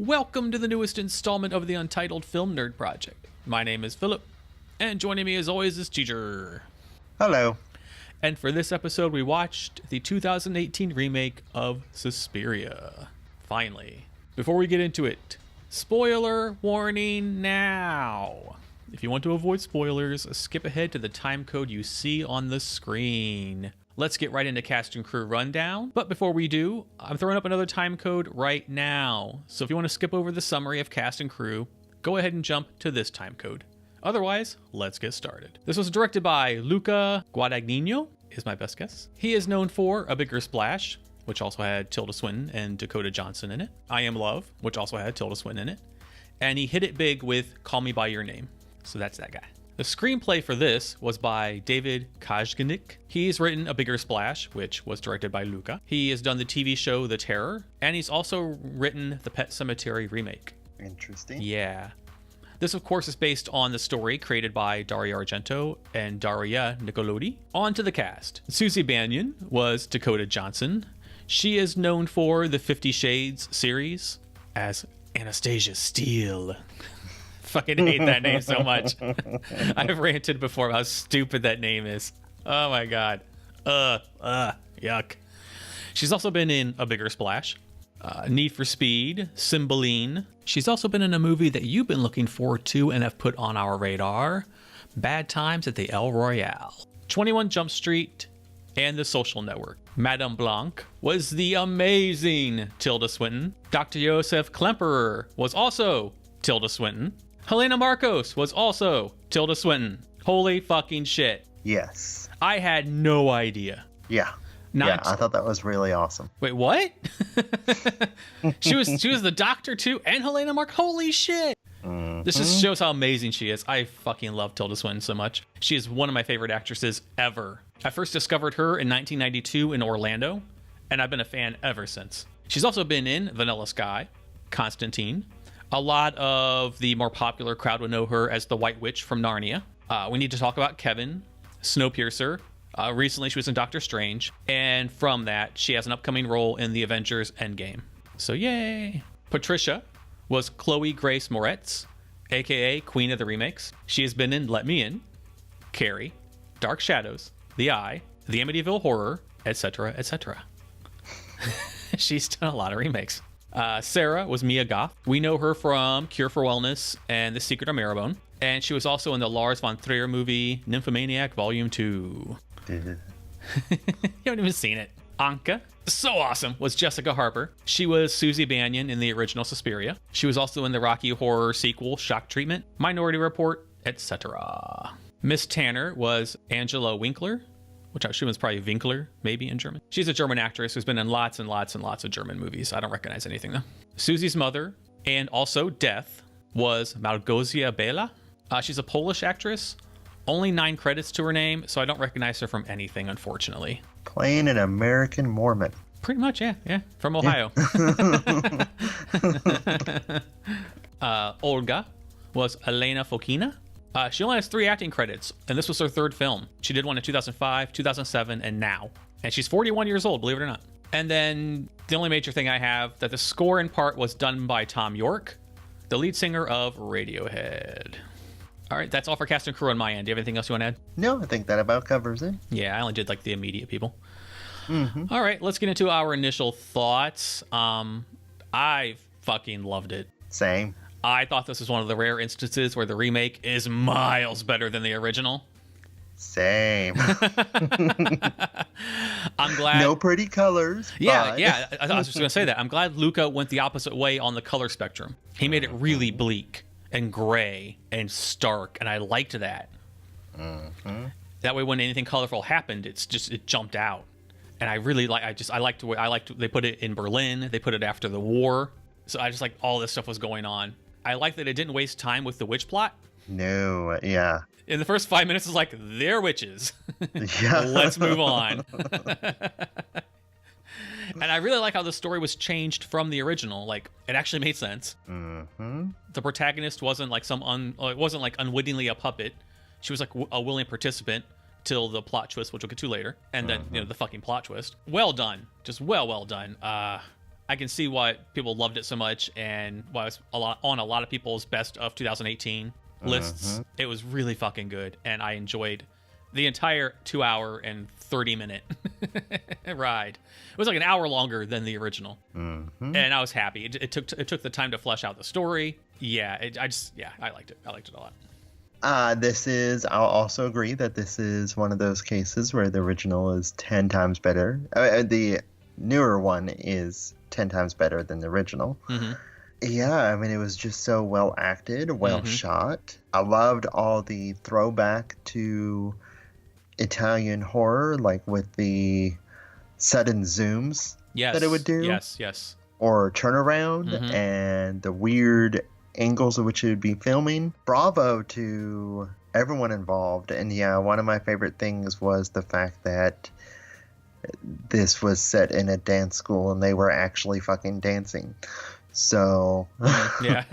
Welcome to the newest installment of the Untitled Film Nerd Project. My name is Philip, and joining me as always is Teacher. Hello. And for this episode, we watched the 2018 remake of Suspiria. Finally. Before we get into it, spoiler warning now. If you want to avoid spoilers, skip ahead to the time code you see on the screen. Let's get right into cast and crew rundown. But before we do, I'm throwing up another time code right now. So if you want to skip over the summary of cast and crew, go ahead and jump to this time code. Otherwise, let's get started. This was directed by Luca Guadagnino, is my best guess. He is known for A Bigger Splash, which also had Tilda Swinton and Dakota Johnson in it. I Am Love, which also had Tilda Swinton in it. And he hit it big with Call Me By Your Name. So that's that guy. The screenplay for this was by David Kajganik. He's written A Bigger Splash, which was directed by Luca. He has done the TV show The Terror, and he's also written the Pet Sematary remake. Interesting. Yeah. This, of course, is based on the story created by Dario Argento and Daria Nicolodi. On to the cast. Susie Bannion was Dakota Johnson. She is known for the 50 Shades series as Anastasia Steele. Fucking hate that name so much. I've ranted before about how stupid that name is. Oh my god. Yuck. She's also been in A Bigger Splash, Need for Speed, Cymbeline. She's also been in a movie that you've been looking forward to and have put on our radar, Bad Times at the El Royale, 21 Jump Street, and The Social Network. Madame Blanc was the amazing Tilda Swinton. Dr. Joseph Klemperer was also Tilda Swinton. Helena Marcos was also Tilda Swinton. Holy fucking shit. Yes. I had no idea. Yeah. I thought that was really awesome. Wait, what? she was the doctor too, and Helena Marcos. Holy shit. Mm-hmm. This just shows how amazing she is. I fucking love Tilda Swinton so much. She is one of my favorite actresses ever. I first discovered her in 1992 in Orlando, and I've been a fan ever since. She's also been in Vanilla Sky, Constantine. A lot of the more popular crowd would know her as the White Witch from Narnia. We need to talk about Kevin, Snowpiercer. Recently, she was in Doctor Strange. And from that, she has an upcoming role in the Avengers Endgame. So yay! Patricia was Chloe Grace Moretz, a.k.a. Queen of the Remakes. She has been in Let Me In, Carrie, Dark Shadows, The Eye, The Amityville Horror, etc., etc. She's done a lot of remakes. Sarah was Mia Goth. We know her from Cure for Wellness and The Secret of Marrowbone. And she was also in the Lars von Trier movie Nymphomaniac Volume 2. You haven't even seen it. Anka, so awesome, was Jessica Harper. She was Susie Bannion in the original Suspiria. She was also in the Rocky Horror sequel Shock Treatment, Minority Report, etc. Miss Tanner was Angela Winkler, which I assume is probably Winkler, maybe in German. She's a German actress who's been in lots and lots and lots of German movies. I don't recognize anything though. Susie's mother, and also Death, was Małgorzata Bela. She's a Polish actress. Only 9 credits to her name, so I don't recognize her from anything, unfortunately. Playing an American Mormon. Pretty much, yeah. From Ohio. Olga was Elena Fokina. She only has 3 acting credits, and this was her 3rd film. She did one in 2005, 2007, and now. And she's 41 years old, believe it or not. And then the only major thing I have, that the score in part was done by Tom York, the lead singer of Radiohead. All right, that's all for cast and crew on my end. Do you have anything else you want to add? No, I think that about covers it. Yeah, I only did like the immediate people. Mm-hmm. All right, let's get into our initial thoughts. I fucking loved it. Same. I thought this was one of the rare instances where the remake is miles better than the original. Same. I'm glad. No pretty colors. Yeah. I was just going to say that. I'm glad Luca went the opposite way on the color spectrum. He made it really bleak and gray and stark, and I liked that. Mm-hmm. That way, when anything colorful happened, it jumped out. And I really liked they put it in Berlin. They put it after the war. So I just like all this stuff was going on. I like that it didn't waste time with the witch plot. No, yeah. In the first 5 minutes, it's like, they're witches. Yeah. Let's move on. And I really like how the story was changed from the original. Like, it actually made sense. Mm-hmm. The protagonist wasn't like unwittingly a puppet. She was like a willing participant till the plot twist, which we'll get to later. And then, the fucking plot twist. Well done. Just well done. I can see why people loved it so much and why it's on a lot of people's best of 2018 lists. It was really fucking good, and I enjoyed the entire 2 hour and 30-minute ride. It was like an hour longer than the original, and I was happy. It took the time to flesh out the story. Yeah, I liked it. I liked it a lot. I'll also agree that this is one of those cases where the original is 10 times better. The newer one is 10 times better than the original. Yeah, I mean, it was just so well acted, well shot. I loved all the throwback to Italian horror, like with the sudden zooms that it would do. Yes. Or turnaround and the weird angles of which it would be filming. Bravo to everyone involved. And yeah, one of my favorite things was the fact that this was set in a dance school and they were actually fucking dancing. So yeah.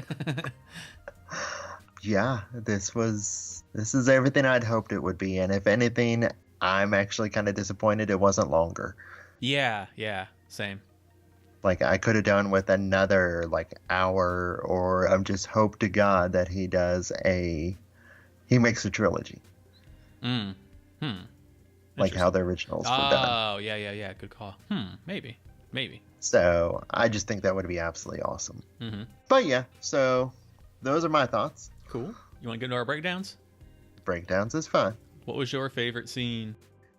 Yeah, this is everything I'd hoped it would be. And if anything, I'm actually kind of disappointed it wasn't longer. Yeah, same. Like, I could have done with another, like, hour, or I'm just hope to God that he makes a trilogy. Like how the originals were done. Oh, yeah. Good call. Maybe. So, I just think that would be absolutely awesome. But yeah, so those are my thoughts. Cool. You want to get into our breakdowns? Breakdowns is fun. What was your favorite scene?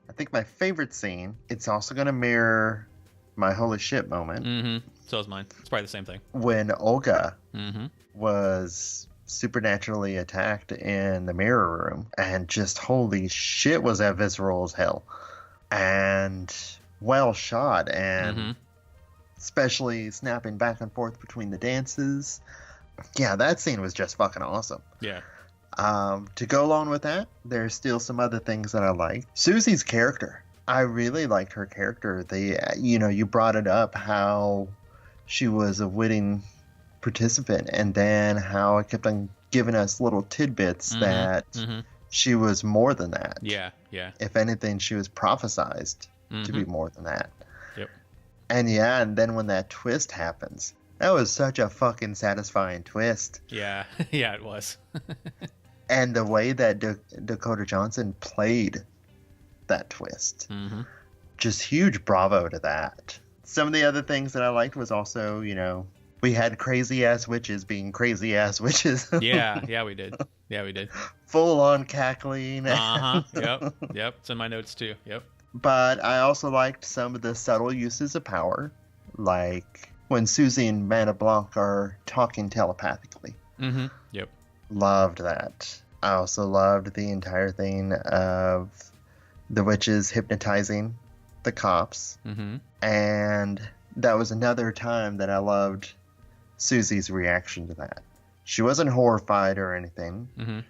I think my favorite scene, it's also going to mirror my holy shit moment. So is mine. It's probably the same thing. When Olga was supernaturally attacked in the mirror room, and just holy shit was that visceral as hell. And well shot, and especially snapping back and forth between the dances. Yeah, that scene was just fucking awesome. Yeah. To go along with that, there's still some other things that I like. Susie's character. I really liked her character. You brought it up how she was a witting participant, and then how it kept on giving us little tidbits that she was more than that. Yeah. If anything, she was prophesized to be more than that. Yep. And then when that twist happens, that was such a fucking satisfying twist. Yeah, it was. And the way that Dakota Johnson played that twist. Just huge bravo to that. Some of the other things that I liked was also, we had crazy ass witches being crazy ass witches. yeah, we did. Full on cackling. Yep. It's in my notes too. Yep. But I also liked some of the subtle uses of power, like when Susie and Mana Blanc are talking telepathically. Yep. Loved that. I also loved the entire thing of the witches hypnotizing the cops. And that was another time that I loved Susie's reaction to that. She wasn't horrified or anything.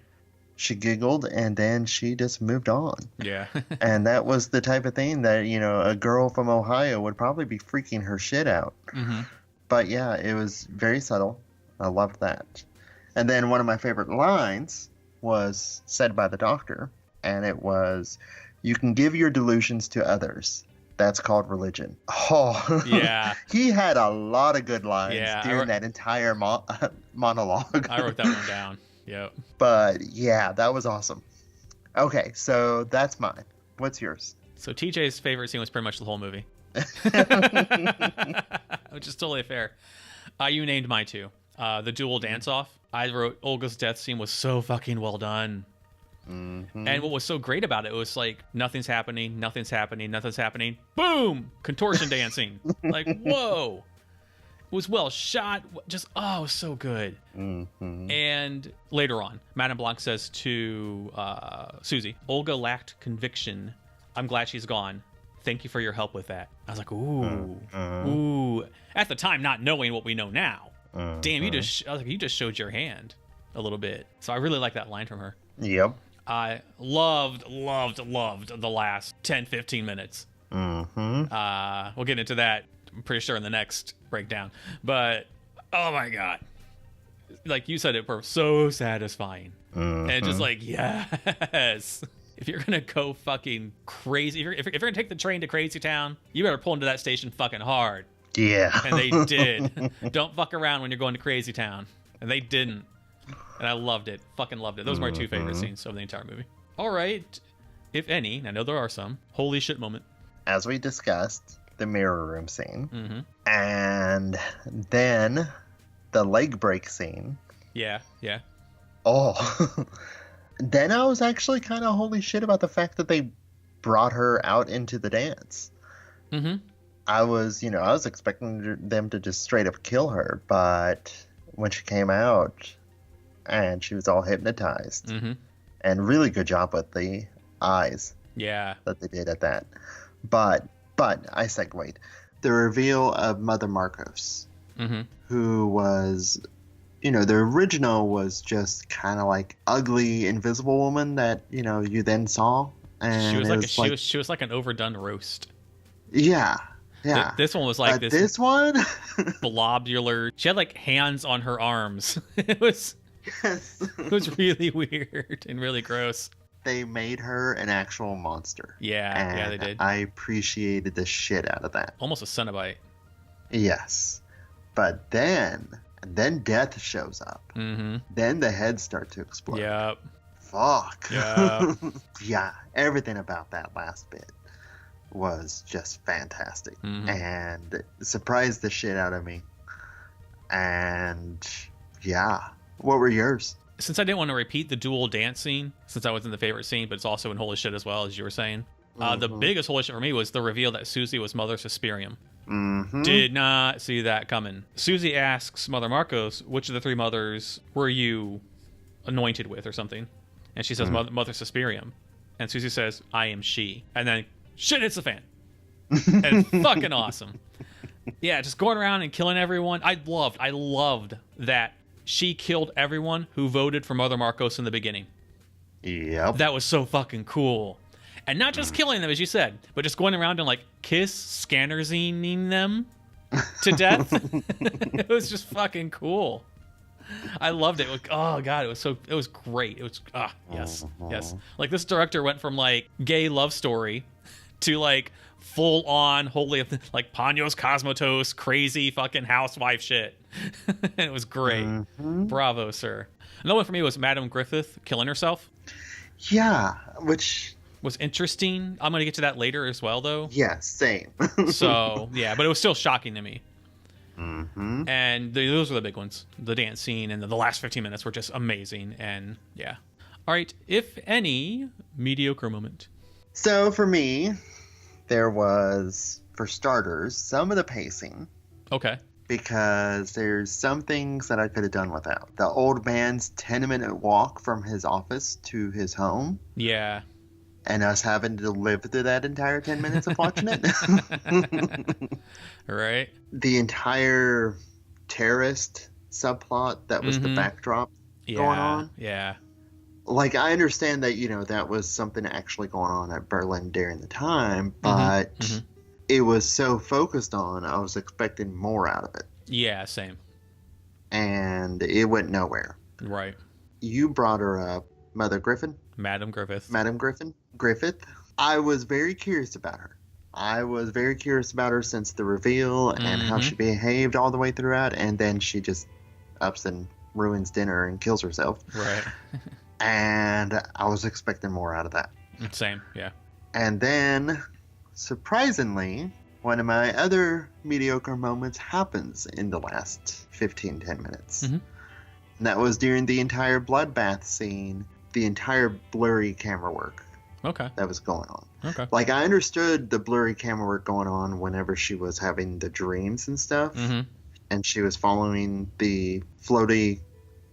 She giggled, and then she just moved on. Yeah. And that was the type of thing that, a girl from Ohio would probably be freaking her shit out. But yeah, it was very subtle. I loved that. And then one of my favorite lines was said by the doctor, and it was, "You can give your delusions to others. That's called religion." Oh, yeah. He had a lot of good lines during that entire monologue. I wrote that one down. Yep. But yeah, that was awesome. Okay, so that's mine. What's yours? So TJ's favorite scene was pretty much the whole movie. Which is totally fair. You named mine too. The dual dance-off. I wrote Olga's death scene was so fucking well done. And what was so great about it was like, nothing's happening. Boom! Contortion dancing. Like, whoa! It was well shot. Just, it was so good. And later on, Madame Blanc says to Susie, "Olga lacked conviction. I'm glad she's gone. Thank you for your help with that." I was like, ooh. At the time, not knowing what we know now. Damn, I was like, you just showed your hand a little bit. So I really like that line from her. Yep. I loved the last 10-15 minutes. We'll get into that, I'm pretty sure, in the next breakdown. But oh my god, like you said, it were so satisfying. And just like, yes, if you're gonna go fucking crazy, if you're gonna take the train to Crazy Town, you better pull into that station fucking hard. Yeah. And they did. Don't fuck around when you're going to Crazy Town. And they didn't. And I loved it. Fucking loved it. Those are my two favorite scenes of the entire movie. All right. If any, and I know there are some, holy shit moment. As we discussed, the mirror room scene. Mm-hmm. And then the leg break scene. Yeah, yeah. Oh. Then I was actually kind of holy shit about the fact that they brought her out into the dance. Mm-hmm. I was expecting them to just straight up kill her, but when she came out and she was all hypnotized, and really good job with the eyes, that they did at that. But I segued. The reveal of Mother Marcos, who was, the original was just kind of like ugly, invisible woman that you then saw, and she was like an overdone roast. Yeah. Yeah. This one was like this. This one? Blobular. She had like hands on her arms. It was really weird and really gross. They made her an actual monster. Yeah, they did. I appreciated the shit out of that. Almost a Cenobite. Yes. But then death shows up. Mm-hmm. Then the heads start to explode. Yep. Fuck. Yep. Yeah, everything about that last bit was just fantastic and surprised the shit out of me. And yeah, what were yours? Since I didn't want to repeat the dual dance scene, since I was in the favorite scene, but it's also in holy shit as well, as you were saying, the biggest holy shit for me was the reveal that Susie was Mother Suspirium. Did not see that coming. Susie asks Mother Marcos, which of the three mothers were you anointed with or something? And she says Mother Suspirium. And Susie says, I am she. And then shit hits the fan. And fucking awesome. Yeah, just going around and killing everyone. I loved that she killed everyone who voted for Mother Marcos in the beginning. Yep. That was so fucking cool. And not just killing them, as you said, but just going around and like scannerzining them to death. It was just fucking cool. I loved it. Oh god, it was great. It was yes. Like this director went from like gay love story to like full on holy, like Panos Cosmatos crazy fucking housewife shit. And it was great. Bravo, sir. Another one for me was Madame Griffith killing herself. Yeah, which was interesting. I'm gonna get to that later as well, though. Yeah, same. So yeah, but it was still shocking to me. And those were the big ones. The dance scene and the last 15 minutes were just amazing. And yeah. All right, if any mediocre moment. So for me, there was, for starters, some of the pacing. Okay. Because there's some things that I could have done without. The old man's 10-minute walk from his office to his home. Yeah. And us having to live through that entire 10 minutes of watching it. Right. The entire terrorist subplot that was the backdrop going on. Yeah. Like, I understand that, that was something actually going on at Berlin during the time, but it was so focused on, I was expecting more out of it. Yeah, same. And it went nowhere. Right. You brought her up, Mother Griffin? Madam Griffith. Madam Griffith. I was very curious about her. I was very curious about her since the reveal and how she behaved all the way throughout, and then she just ups and ruins dinner and kills herself. Right. And I was expecting more out of that. Same, yeah. And then, surprisingly, one of my other mediocre moments happens in the last 10 minutes. And that was during the entire bloodbath scene, the entire blurry camera work. Okay. That was going on. Okay. Like, I understood the blurry camera work going on whenever she was having the dreams and stuff. And she was following the floaty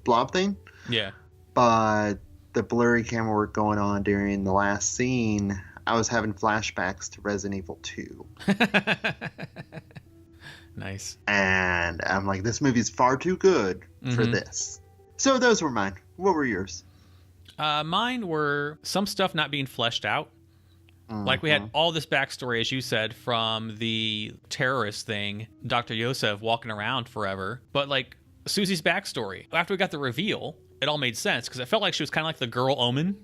blob thing. Yeah. But the blurry camera work going on during the last scene, I was having flashbacks to Resident Evil 2. Nice. And I'm like, this movie's far too good for this. So those were mine. What were yours? Mine were some stuff not being fleshed out. Like we had all this backstory, as you said, from the terrorist thing, Dr. Yosef walking around forever. But like Susie's backstory, after we got the reveal, it all made sense because it felt like she was kind of like the girl Omen.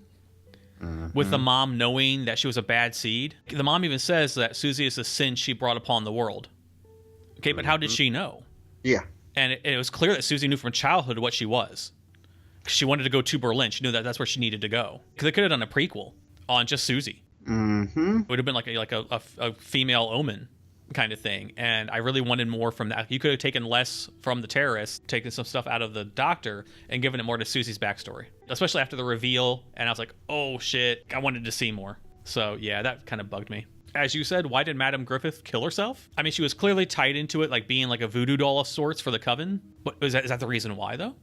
With the mom knowing that she was a bad seed. The mom even says that Susie is a sin she brought upon the world. Okay, but how did she know? Yeah. And it was clear that Susie knew from childhood what she was. She wanted to go to Berlin. She knew that that's where she needed to go. Because they could have done a prequel on just Susie. Mm-hmm. It would have been like a female Omen kind of thing. And I really wanted more from that. You could have taken less from the terrorists, taken some stuff out of the doctor, and given it more to Susie's backstory. Especially after the reveal. And I was like, oh shit, I wanted to see more. So yeah, that kind of bugged me. As you said, why did Madame Griffith kill herself? I mean, she was clearly tied into it, like being like a voodoo doll of sorts for the coven. But is that the reason why, though?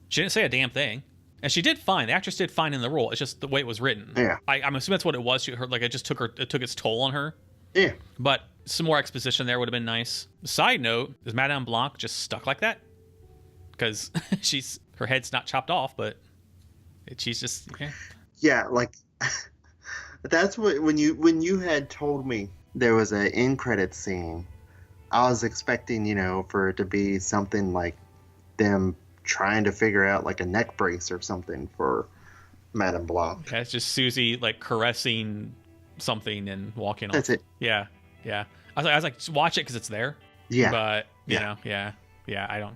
She didn't say a damn thing. And she did fine. The actress did fine in the role. It's just the way it was written. Yeah. I'm assuming that's what it was. It just took its toll on her. Yeah. But some more exposition there would have been nice. Side note, is Madame Blanc just stuck like that? Because her head's not chopped off, but she's just... Okay. Yeah, like... That's what when you had told me there was an end credit scene, I was expecting, for it to be something like them trying to figure out like a neck brace or something for Madame Blanc. Yeah, it's just Susie like caressing something and walking off. That's it. Yeah. I was like, just watch it because it's there. Yeah. But I don't.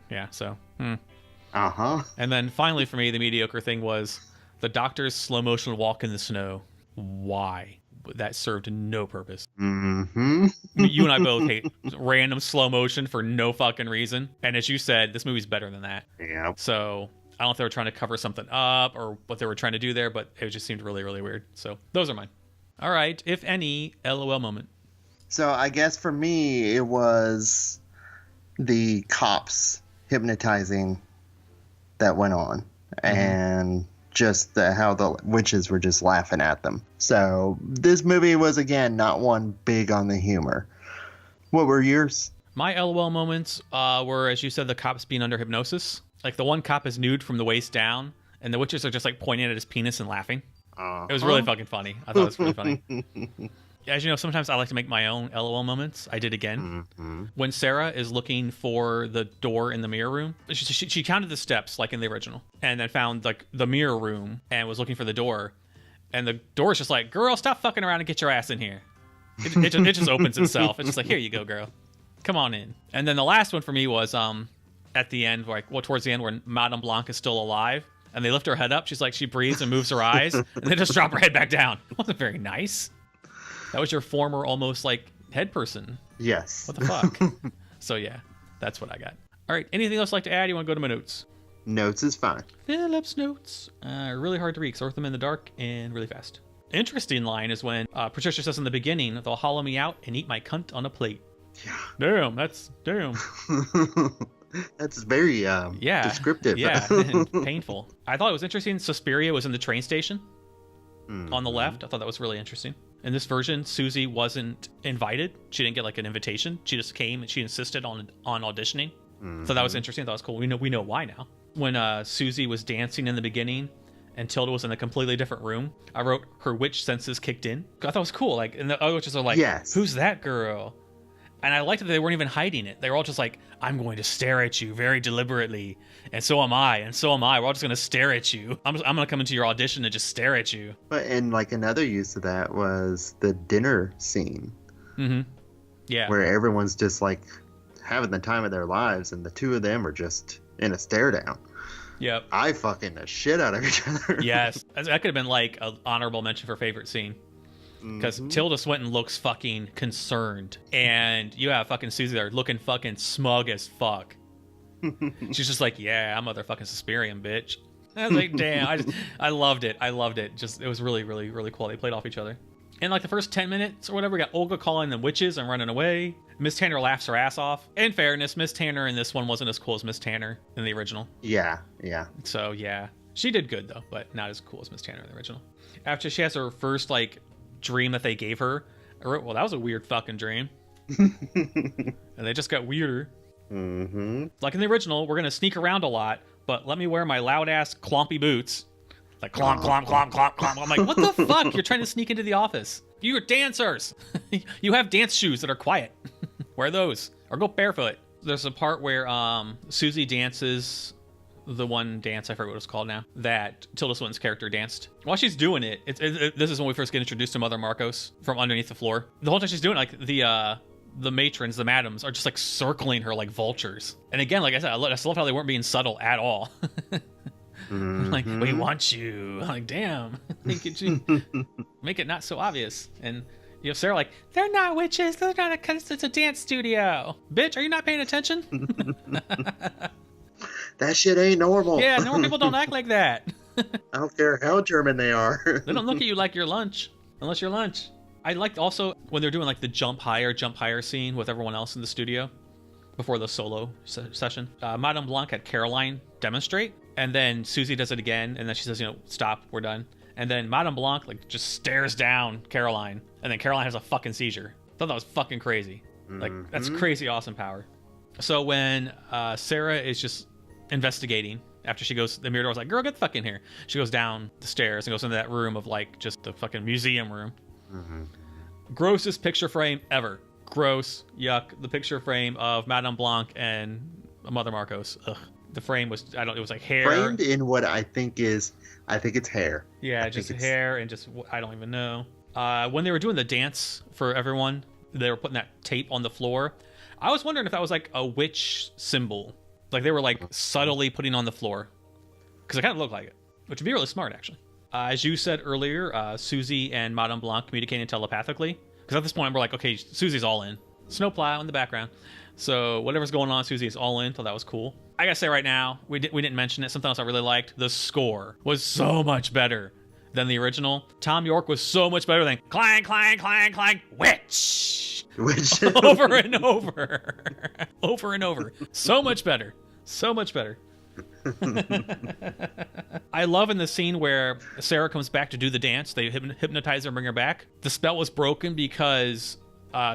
Yeah. So. Uh-huh. And then finally for me, the mediocre thing was the doctor's slow motion walk in the snow. Why? That served no purpose. Mm-hmm. You and I both hate random slow motion for no fucking reason. And as you said, this movie's better than that. Yeah. So I don't know if they were trying to cover something up or what they were trying to do there, but it just seemed really, really weird. So those are mine. All right. If any, LOL moment. So I guess for me, it was the cops hypnotizing that went on. And just how the witches were just laughing at them. So this movie was, again, not one big on the humor. What were yours? My LOL moments were, as you said, the cops being under hypnosis. Like the one cop is nude from the waist down, and the witches are just like pointing at his penis and laughing. It was really fucking funny. I thought it was really funny. As you know, sometimes I like to make my own LOL moments. I did again. Mm-hmm. When Sarah is looking for the door in the mirror room, she counted the steps like in the original and then found like the mirror room and was looking for the door. And the door's just like, girl, stop fucking around and get your ass in here. It just opens itself. It's just like, here you go, girl. Come on in. And then the last one for me was at the end, towards the end where Madame Blanc is still alive. And they lift her head up. She's like, she breathes and moves her eyes. And they just drop her head back down. It wasn't very nice. That was your former almost like head person. Yes. What the fuck? So yeah, that's what I got. All right. Anything else you'd like to add? You want to go to my notes? Notes is fine. Phillips notes are really hard to read. Sort them in the dark and really fast. Interesting line is when Patricia says in the beginning, they'll hollow me out and eat my cunt on a plate. Yeah. Damn. That's very descriptive. Yeah, and painful. I thought it was interesting. Suspiria was in the train station on the left. I thought that was really interesting. In this version, Susie wasn't invited. She didn't get like an invitation. She just came and she insisted on auditioning. So that was interesting. That was cool. We know why now. When Susie was dancing in the beginning and Tilda was in a completely different room, I wrote her witch senses kicked in. I thought it was cool. Like, and the other witches are like, yes. Who's that girl? And I liked that they weren't even hiding it. They were all just like, I'm going to stare at you very deliberately. And so am I. And so am I. We're all just going to stare at you. I'm going to come into your audition and just stare at you. But and like another use of that was the dinner scene. Mm-hmm. Yeah. Where everyone's just like having the time of their lives and the two of them are just in a stare down. Yep. I fucking the shit out of each other. Yes. That could have been like an honorable mention for favorite scene. Because Tilda Swinton looks fucking concerned. And you have fucking Susie there looking fucking smug as fuck. She's just like, yeah, I'm motherfucking Suspirian, bitch. I was like, damn. I loved it. Just, it was really, really, really cool. They played off each other. In like the first 10 minutes or whatever, we got Olga calling them witches and running away. Miss Tanner laughs her ass off. In fairness, Miss Tanner in this one wasn't as cool as Miss Tanner in the original. Yeah. So, yeah. She did good, though, but not as cool as Miss Tanner in the original. After she has her first, like, dream that they gave her, I wrote, well, that was a weird fucking dream. And they just got weirder. Like in the original, we're going to sneak around a lot, but let me wear my loud-ass clompy boots. Like, clomp, clomp, clomp, clomp, clomp. I'm like, what the fuck? You're trying to sneak into the office. You're dancers. You have dance shoes that are quiet. Wear those. Or go barefoot. There's a part where Susie dances the one dance, I forget what it's called now, that Tilda Swinton's character danced. While she's doing it, this is when we first get introduced to Mother Marcos from underneath the floor. The whole time she's doing it, like, the matrons, the madams, are just like circling her like vultures. And again, like I said, I just love how they weren't being subtle at all. Like, we want you. I'm like, damn, make it not so obvious. And you know, Sarah like, they're not witches. They're not it's a dance studio. Bitch, are you not paying attention? That shit ain't normal. Yeah, normal people don't act like that. I don't care how German they are. They don't look at you like your lunch, unless you're lunch. I liked also when they're doing like the jump higher scene with everyone else in the studio before the solo session. Madame Blanc had Caroline demonstrate, and then Susie does it again, and then she says, you know, stop, we're done. And then Madame Blanc like just stares down Caroline, and then Caroline has a fucking seizure. I thought that was fucking crazy. Like, that's crazy awesome power. So when Sarah is just investigating, after she goes, the mirror door's like, girl, get the fuck in here. She goes down the stairs and goes into that room of like just the fucking museum room. Grossest picture frame ever. Gross, yuck. The picture frame of Madame Blanc and Mother Marcos. Ugh. The frame was, it was like hair. Framed in what I think it's hair. Yeah, just hair and just, I don't even know. When they were doing the dance for everyone, they were putting that tape on the floor. I was wondering if that was like a witch symbol. Like they were like subtly putting on the floor. Because it kind of looked like it. Which would be really smart, actually. As you said earlier, Susie and Madame Blanc communicating telepathically. Because at this point, we're like, okay, Susie's all in. Snowplow in the background. So whatever's going on, Susie is all in. Thought that was cool. I gotta say right now, we didn't mention it. Something else I really liked. The score was so much better than the original. Tom York was so much better than clang, clang, clang, clang, witch. Over and over. Over and over. So much better. So much better. I love in the scene where Sarah comes back to do the dance. They hypnotize her and bring her back. The spell was broken because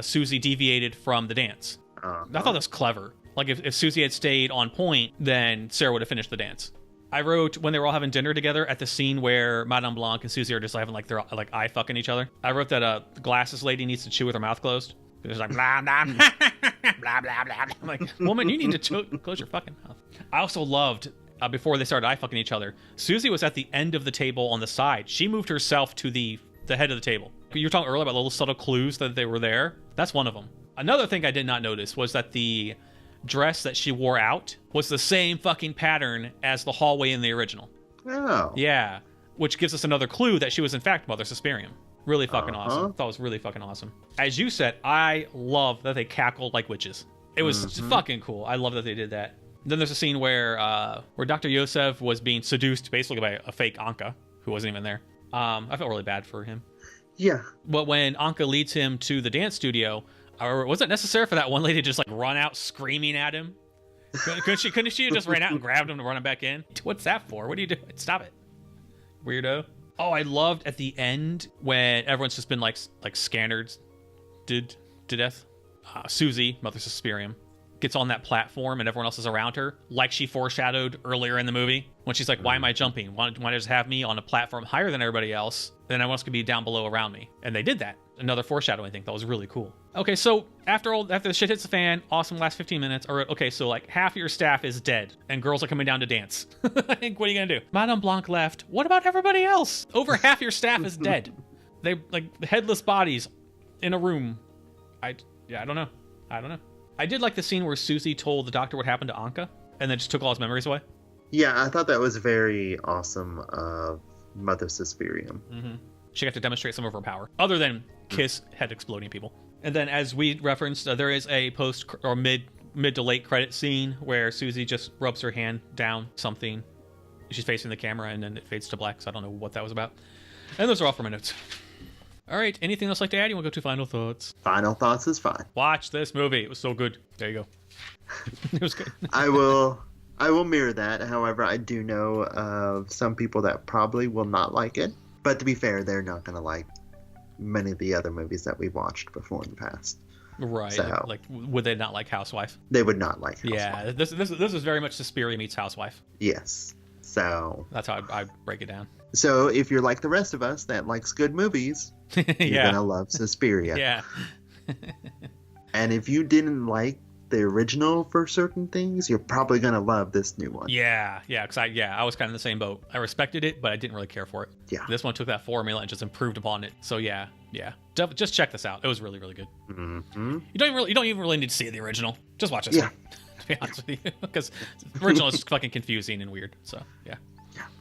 Susie deviated from the dance. I thought that was clever. Like if Susie had stayed on point, then Sarah would have finished the dance. I wrote when they were all having dinner together at the scene where Madame Blanc and Susie are just having like they're like eye fucking each other. I wrote that the glasses lady needs to chew with her mouth closed. It's like blah blah blah blah blah blah. I'm like, woman, you need to close your fucking mouth. I also loved before they started eye fucking each other. Susie was at the end of the table on the side. She moved herself to the head of the table. You were talking earlier about little subtle clues that they were there. That's one of them. Another thing I did not notice was that the dress that she wore out was the same fucking pattern as the hallway in the original. Oh. Yeah, which gives us another clue that she was in fact Mother Suspirium. Really fucking awesome. Thought it was really fucking awesome. As you said, I love that they cackled like witches. It was fucking cool. I love that they did that. Then there's a scene where Dr. Yosef was being seduced basically by a fake Anka who wasn't even there. I felt really bad for him. Yeah. But when Anka leads him to the dance studio, or was it necessary for that one lady to just like run out screaming at him? Couldn't she have just ran out and grabbed him to run him back in? What's that for? What are you doing? Stop it, weirdo. Oh, I loved at the end when everyone's just been like scanned to death. Susie, Mother Suspirium, gets on that platform and everyone else is around her, like she foreshadowed earlier in the movie when she's like, why am I jumping? Why don't you just have me on a platform higher than everybody else? Then everyone else could be down below around me. And they did that. Another foreshadowing thing that was really cool. Okay, so after the shit hits the fan, awesome last 15 minutes. Or okay, so like half of your staff is dead and girls are coming down to dance. Like, what are you gonna do? Madame Blanc left. What about everybody else? Over half your staff is dead. They like headless bodies in a room. I don't know. I did like the scene where Susie told the doctor what happened to Anka and then just took all his memories away. Yeah, I thought that was very awesome of Mother Suspirium. Mm-hmm. She got to demonstrate some of her power, other than kiss head exploding people. And then, as we referenced, there is a post or mid to late credit scene where Susie just rubs her hand down something. She's facing the camera, and then it fades to black. So I don't know what that was about. And those are all for my notes. All right. Anything else like to add? You want to go to final thoughts? Final thoughts is fine. Watch this movie. It was so good. There you go. It was good. I will mirror that. However, I do know of some people that probably will not like it. But to be fair, they're not going to like many of the other movies that we've watched before in the past. Right. So, like, would they not like Housewife? They would not like Housewife. Yeah. This is very much Suspiria meets Housewife. Yes. So that's how I break it down. So if you're like the rest of us that likes good movies, you're going to love Suspiria. Yeah. And if you didn't like the original for certain things, you're probably gonna love this new one. Yeah, because I was kind of in the same boat. I respected it, but I didn't really care for it. Yeah. This one took that formula and just improved upon it. So yeah. Just check this out. It was really, really good. Mm-hmm. You don't even really need to see the original. Just watch this Yeah. one. To be honest with you, because the original is fucking confusing and weird. So yeah.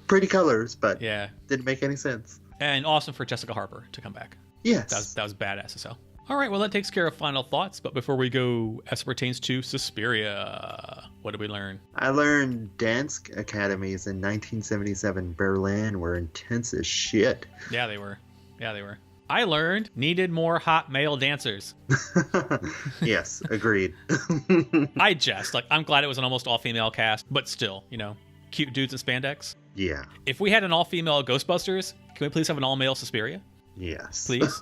Pretty colors, but Yeah. didn't make any sense. And awesome for Jessica Harper to come back. Yes. That was badass as hell. All right, well, that takes care of final thoughts. But before we go, as it pertains to Suspiria, what did we learn? I learned dance academies in 1977 Berlin were intense as shit. Yeah, they were. I learned needed more hot male dancers. Yes, agreed. I jest. Like, I'm glad it was an almost all-female cast, but still, cute dudes in spandex. Yeah. If we had an all-female Ghostbusters, can we please have an all-male Suspiria? Yes. Please?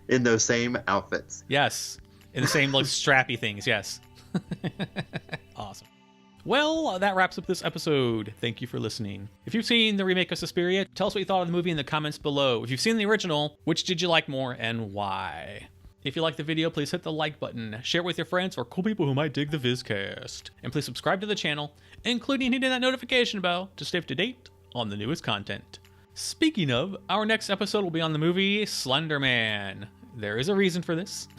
In those same outfits. Yes. In the same, like, strappy things, yes. Awesome. Well, that wraps up this episode. Thank you for listening. If you've seen the remake of Suspiria, tell us what you thought of the movie in the comments below. If you've seen the original, which did you like more and why? If you liked the video, please hit the like button, share it with your friends or cool people who might dig the Vizcast. And please subscribe to the channel, including hitting that notification bell to stay up to date on the newest content. Speaking of, our next episode will be on the movie Slender Man. There is a reason for this.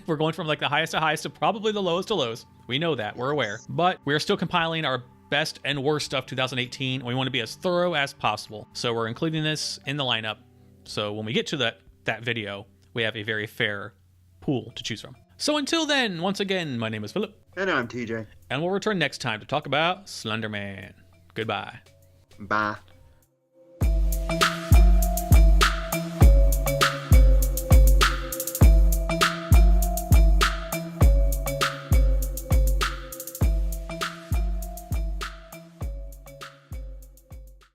We're going from like the highest to highest to probably the lowest to lows. We know that, we're aware. But we're still compiling our best and worst of 2018, and we want to be as thorough as possible. So we're including this in the lineup. So when we get to that video, we have a very fair pool to choose from. So until then, once again, my name is Philip. And I'm TJ. And we'll return next time to talk about Slender Man. Goodbye. Bye.